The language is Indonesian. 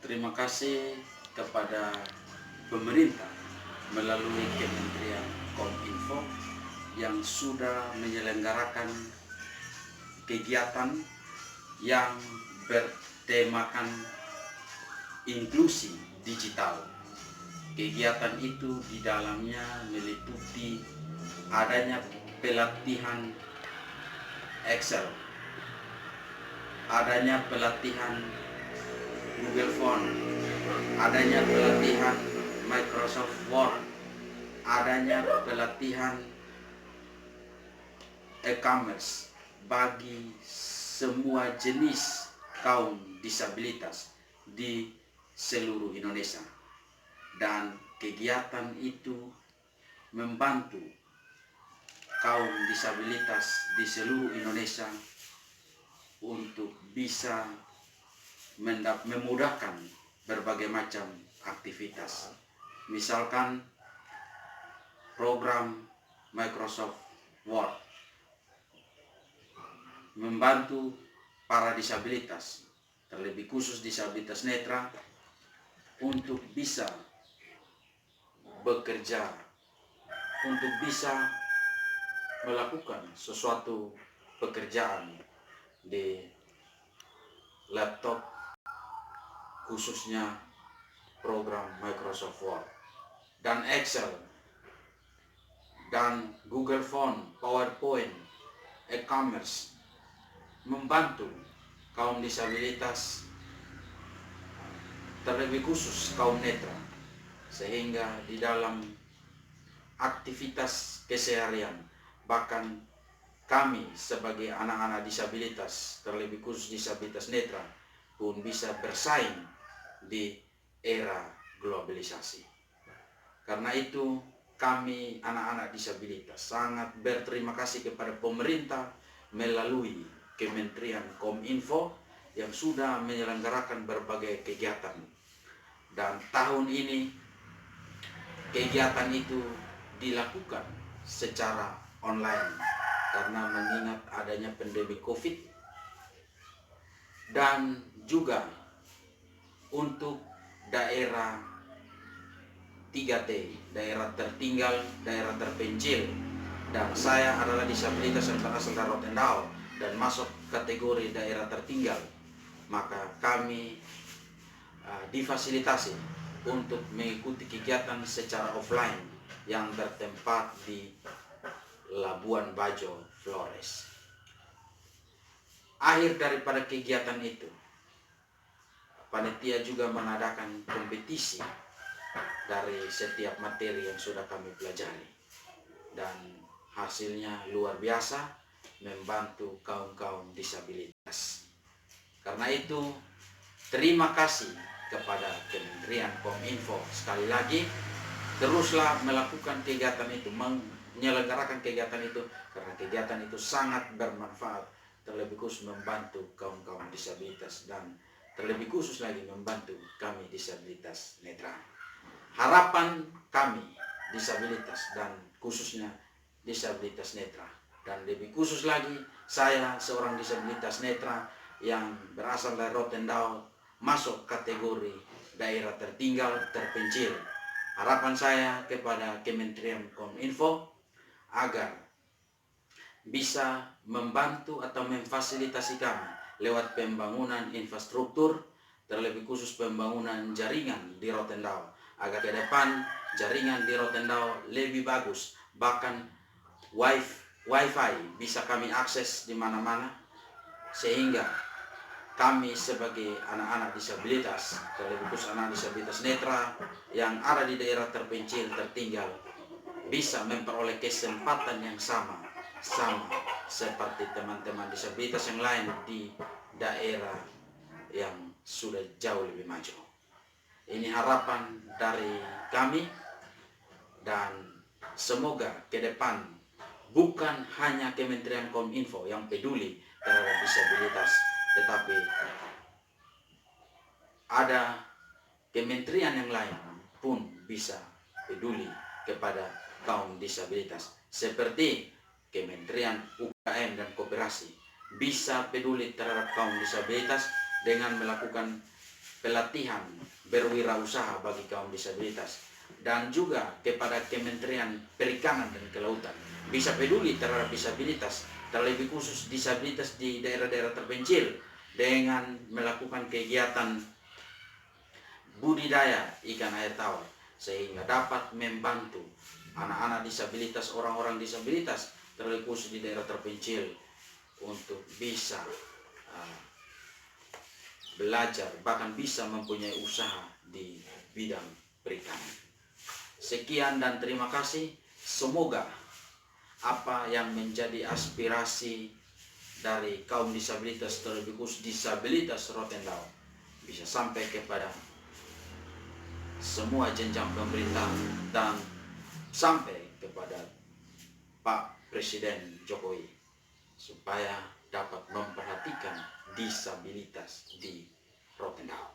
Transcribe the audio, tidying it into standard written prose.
Terima kasih kepada pemerintah melalui Kementerian Kominfo yang sudah menyelenggarakan kegiatan yang bertemakan inklusi digital. Kegiatan itu di dalamnya meliputi adanya pelatihan Excel, adanya pelatihan Google Phone, adanya pelatihan Microsoft Word, adanya pelatihan e-commerce bagi semua jenis kaum disabilitas di seluruh Indonesia. Dan kegiatan itu membantu kaum disabilitas di seluruh Indonesia untuk bisa memudahkan berbagai macam aktivitas. Misalkan program Microsoft Word membantu para disabilitas, terlebih khusus disabilitas netra, untuk bisa bekerja, untuk bisa melakukan sesuatu pekerjaan di laptop, khususnya program Microsoft Word dan Excel dan Google Phone, PowerPoint, e-commerce, membantu kaum disabilitas, terlebih khusus kaum netra, sehingga di dalam aktivitas keseharian, bahkan kami sebagai anak-anak disabilitas, terlebih khusus disabilitas netra, pun bisa bersaing di era globalisasi. Karena itu kami anak-anak disabilitas sangat berterima kasih kepada pemerintah melalui Kementerian Kominfo yang sudah menyelenggarakan berbagai kegiatan. Dan tahun ini kegiatan itu dilakukan secara online karena mengingat adanya pandemi COVID, dan juga untuk daerah 3T, daerah tertinggal, daerah terpencil, dan saya adalah disabilitas yang berasal dari Rotendao dan masuk kategori daerah tertinggal, maka kami difasilitasi untuk mengikuti kegiatan secara offline yang bertempat di Labuan Bajo, Flores. Akhir daripada kegiatan itu, panitia juga mengadakan kompetisi dari setiap materi yang sudah kami pelajari, dan hasilnya luar biasa, membantu kaum-kaum disabilitas. Karena itu terima kasih kepada Kementerian Kominfo sekali lagi, teruslah melakukan kegiatan itu, menyelenggarakan kegiatan itu, karena kegiatan itu sangat bermanfaat, terlebih khusus membantu kaum-kaum disabilitas dan terlebih khusus lagi membantu kami disabilitas netra. Harapan kami disabilitas dan khususnya disabilitas netra, dan lebih khusus lagi saya seorang disabilitas netra yang berasal dari Rotendao, masuk kategori daerah tertinggal terpencil. Harapan saya kepada Kementerian Kominfo agar bisa membantu atau memfasilitasi kami lewat pembangunan infrastruktur, terlebih khusus pembangunan jaringan di Rotendao, agar ke depan jaringan di Rotendao lebih bagus, bahkan wifi bisa kami akses di mana-mana, sehingga kami sebagai anak-anak disabilitas, terlebih khusus anak disabilitas netra yang ada di daerah terpencil tertinggal, bisa memperoleh kesempatan yang sama seperti teman-teman disabilitas yang lain di daerah yang sudah jauh lebih maju. Ini harapan dari kami, dan semoga ke depan bukan hanya Kementerian Kominfo yang peduli terhadap disabilitas, tetapi ada kementerian yang lain pun bisa peduli kepada kaum disabilitas, seperti Kementerian UKM dan Koperasi bisa peduli terhadap kaum disabilitas dengan melakukan pelatihan berwirausaha bagi kaum disabilitas, dan juga kepada Kementerian Perikanan dan Kelautan bisa peduli terhadap disabilitas, terlebih khusus disabilitas di daerah-daerah terpencil, dengan melakukan kegiatan budidaya ikan air tawar, sehingga dapat membantu anak-anak disabilitas, orang-orang disabilitas terlebih khusus di daerah terpencil untuk bisa belajar, bahkan bisa mempunyai usaha di bidang perikanan. Sekian dan terima kasih. Semoga apa yang menjadi aspirasi dari kaum disabilitas, terlebih khusus disabilitas Rotendao, bisa sampai kepada semua jenjang pemerintah dan sampai kepada Pak Presiden Jokowi, supaya dapat memperhatikan disabilitas di Rotendao.